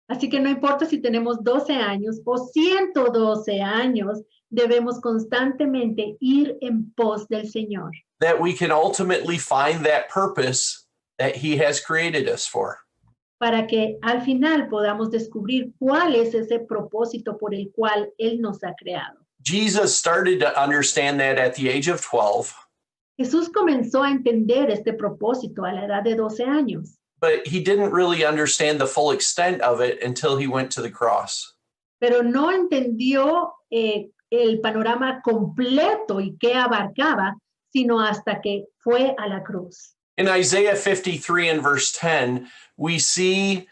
Así que no importa si tenemos 12 años o 112 años, debemos constantemente ir en pos del Señor. That we can ultimately find that purpose that he has created us for. Para que al final podamos descubrir cuál es ese propósito por el cual Él nos ha creado. Jesus started to understand that at the age of 12, Jesús comenzó a entender este propósito a la edad de 12 años, but he didn't really understand the full extent of it until he went to the cross. pero no entendió el panorama completo y qué abarcaba, sino hasta que fue a la cruz. In Isaiah 53 and verse 10, we see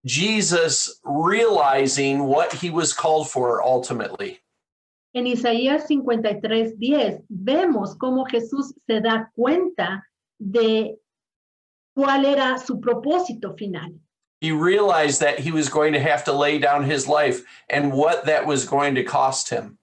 Jesus realizing what he was called for ultimately. En Isaías 53:10 vemos cómo Jesús se da cuenta de cuál era su propósito final. He realized that he was going to have to lay down his life and what that was going to cost him.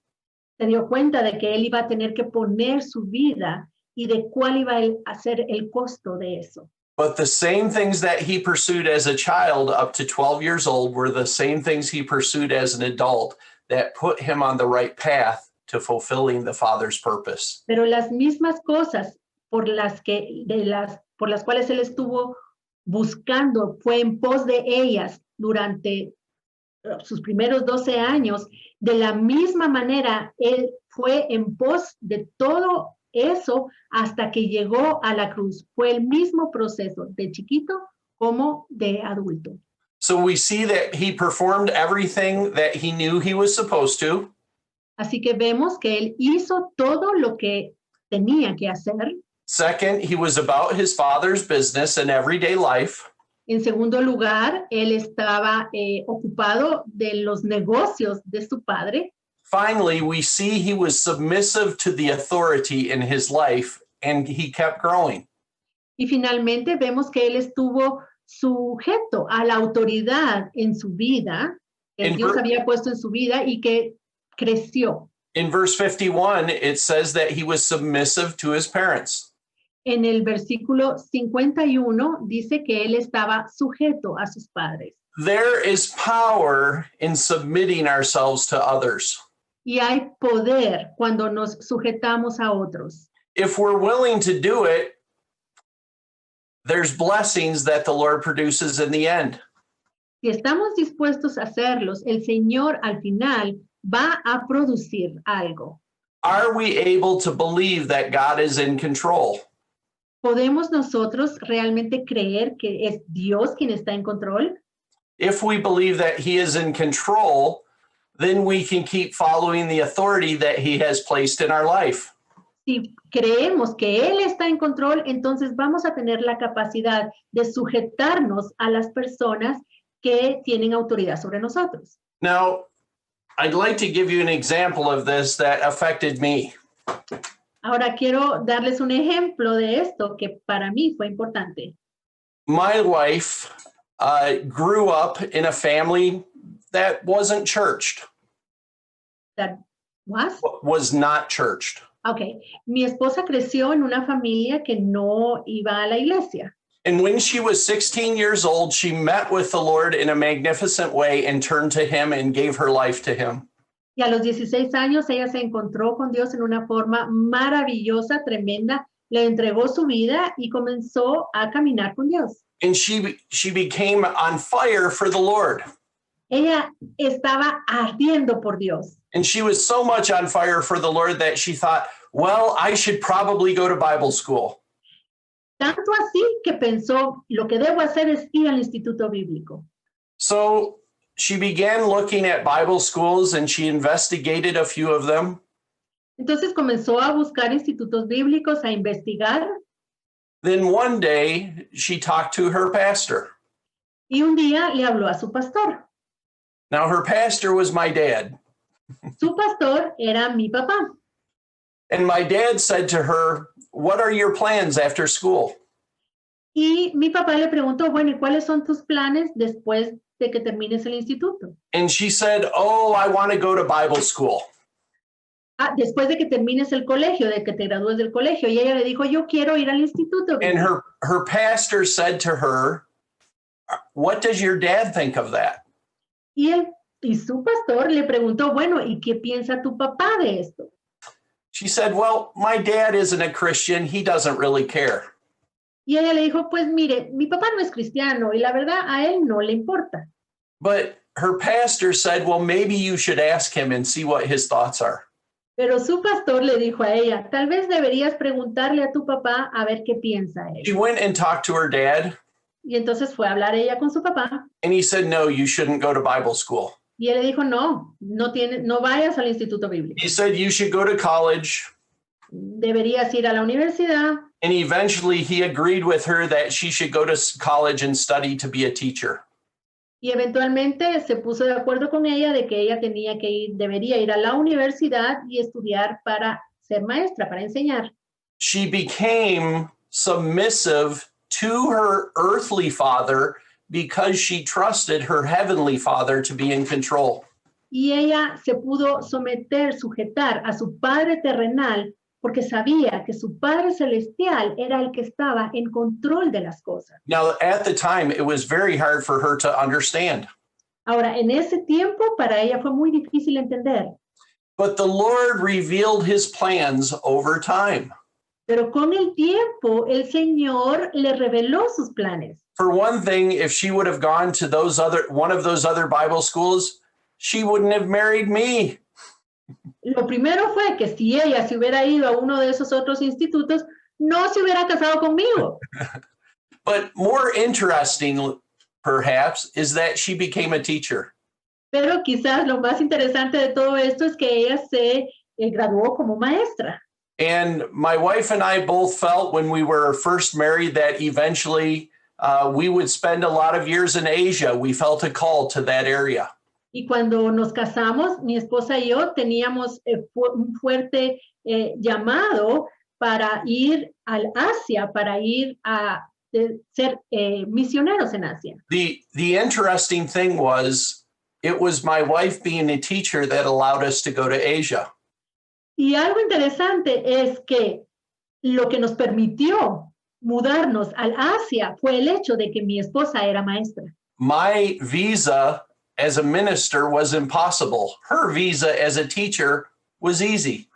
Se dio cuenta de que él iba a tener que poner su vida y de cuál iba a ser el costo de eso. But the same things that he pursued as a child up to 12 years old were the same things he pursued as an adult that put him on the right path to fulfilling the Father's purpose. Pero las mismas cosas por las cuales él estuvo buscando, fue en pos de ellas durante sus primeros 12 años, de la misma manera él fue en pos de todo eso hasta que llegó a la cruz. Fue el mismo proceso de chiquito como de adulto. So we see that he performed everything that he knew he was supposed to. Así que vemos que él hizo todo lo que tenía que hacer. Second, he was about his Father's business in everyday life. En segundo lugar, él estaba ocupado de los negocios de su padre. Finally, we see he was submissive to the authority in his life, and he kept growing. Y finalmente vemos que él estuvo sujeto a la autoridad en su vida, que Dios había puesto en su vida y que creció. In verse 51, it says that he was submissive to his parents. En el versículo 51 dice que él estaba sujeto a sus padres. There is power in submitting ourselves to others. Y hay poder cuando nos sujetamos a otros. If we're willing to do it, there's blessings that the Lord produces in the end. Si estamos dispuestos a hacerlos, el Señor al final va a producir algo. Are we able to believe that God is in control? ¿Podemos nosotros realmente creer que es Dios quien está en control? If we believe that he is in control, then we can keep following the authority that he has placed in our life. Si creemos que Él está en control, entonces vamos a tener la capacidad de sujetarnos a las personas que tienen autoridad sobre nosotros. Now, I'd like to give you an example of this that affected me. Ahora quiero darles un ejemplo de esto que para mí fue importante. My wife grew up in a family that wasn't churched. That was not churched. Okay. Mi esposa creció en una familia que no iba a la iglesia. And when she was 16 years old, she met with the Lord in a magnificent way and turned to him and gave her life to him. Y a los 16 años ella se encontró con Dios en una forma maravillosa, tremenda, le entregó su vida y comenzó a caminar con Dios. And she became on fire for the Lord. Ella estaba ardiendo por Dios. And she was so much on fire for the Lord that she thought, well, I should probably go to Bible school. Tanto así que pensó, lo que debo hacer es ir al instituto bíblico. So she began looking at Bible schools and she investigated a few of them. Entonces comenzó a buscar institutos bíblicos, a investigar, Then one day she talked to her pastor. y un día le habló a su pastor. Now, her pastor was my dad. Su pastor era mi papá. And my dad said to her, "What are your plans after school?" Y mi papá le preguntó, bueno, ¿y cuáles son tus planes después de que termines el instituto? And she said, "Oh, I want to go to Bible school." Después de que termines el colegio, de que te gradúes del colegio. Y ella le dijo, yo quiero ir al instituto. And her pastor said to her, "What does your dad think of that?" Y su pastor le preguntó, bueno, ¿y qué piensa tu papá de esto? She said, "Well, my dad isn't a Christian. He doesn't really care." Y ella le dijo, pues mire, mi papá no es cristiano y la verdad a él no le importa. But her pastor said, "Well, maybe you should ask him and see what his thoughts are." Pero su pastor le dijo a ella, tal vez deberías preguntarle a tu papá a ver qué piensa él. She went and talked to her dad, Y entonces fue a hablar ella con su papá and he said, "No, you shouldn't go to Bible school." y él le dijo, no vayas al instituto bíblico. He said, "You should go to college." Deberías ir a la universidad. And eventually he agreed with her that she should go to college and study to be a teacher. Y eventualmente se puso de acuerdo con ella de que ella debería ir a la universidad y estudiar para ser maestra, para enseñar. She became submissive to her earthly father because she trusted her heavenly father to be in control. Y ella se pudo sujetar a su padre terrenal porque sabía que su Padre Celestial era el que estaba en control de las cosas. Now, at the time, it was very hard for her to understand. Ahora, en ese tiempo, para ella fue muy difícil entender. But the Lord revealed his plans over time. Pero con el tiempo, el Señor le reveló sus planes. For one thing, if she would have gone to one of those other Bible schools, she wouldn't have married me. Lo primero fue que si ella se hubiera ido a uno de esos otros institutos, no se hubiera casado conmigo. But more interesting, perhaps, is that she became a teacher. Pero quizás lo más interesante de todo esto es que ella se graduó como maestra. And my wife and I both felt when we were first married that eventually we would spend a lot of years in Asia. We felt a call to that area. Y cuando nos casamos, mi esposa y yo teníamos un fuerte llamado para ir al Asia, para ir a ser misioneros en Asia. The interesting thing was, it was my wife being a teacher that allowed us to go to Asia. Y algo interesante es que lo que nos permitió mudarnos al Asia fue el hecho de que mi esposa era maestra. My visa as a minister was impossible. Her visa as a teacher was easy.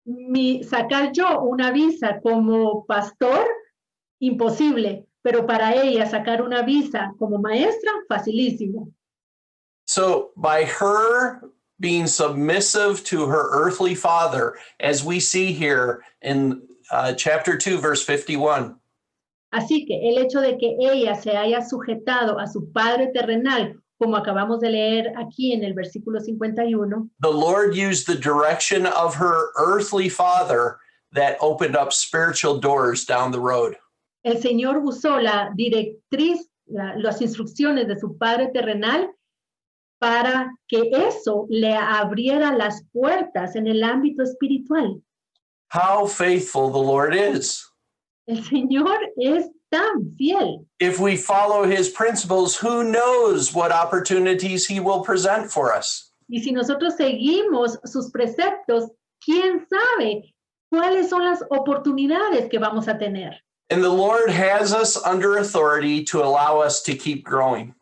Sacar yo una visa como pastor, imposible, pero para ella sacar una visa como maestra, facilísimo. So by her being submissive to her earthly father, as we see here in chapter 2, verse 51. Así que el hecho de que ella se haya sujetado a su padre terrenal, como acabamos de leer aquí en el versículo 51, the Lord used the direction of her earthly father that opened up spiritual doors down the road. El Señor usó la directriz, las instrucciones de su padre terrenal para que eso le abriera las puertas en el ámbito espiritual. How faithful the Lord is. El Señor es tan fiel. If we follow his principles, who knows what opportunities he will present for us? Y si nosotros seguimos sus preceptos, ¿quién sabe cuáles son las oportunidades que vamos a tener? And the Lord has us under authority to allow us to keep growing.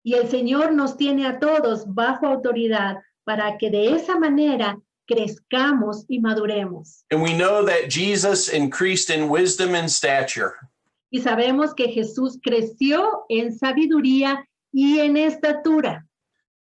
Y el Señor nos tiene a todos bajo autoridad para que de esa manera crezcamos y maduremos. And we know that Jesus increased in wisdom and stature. Y sabemos que Jesús creció en sabiduría y en estatura.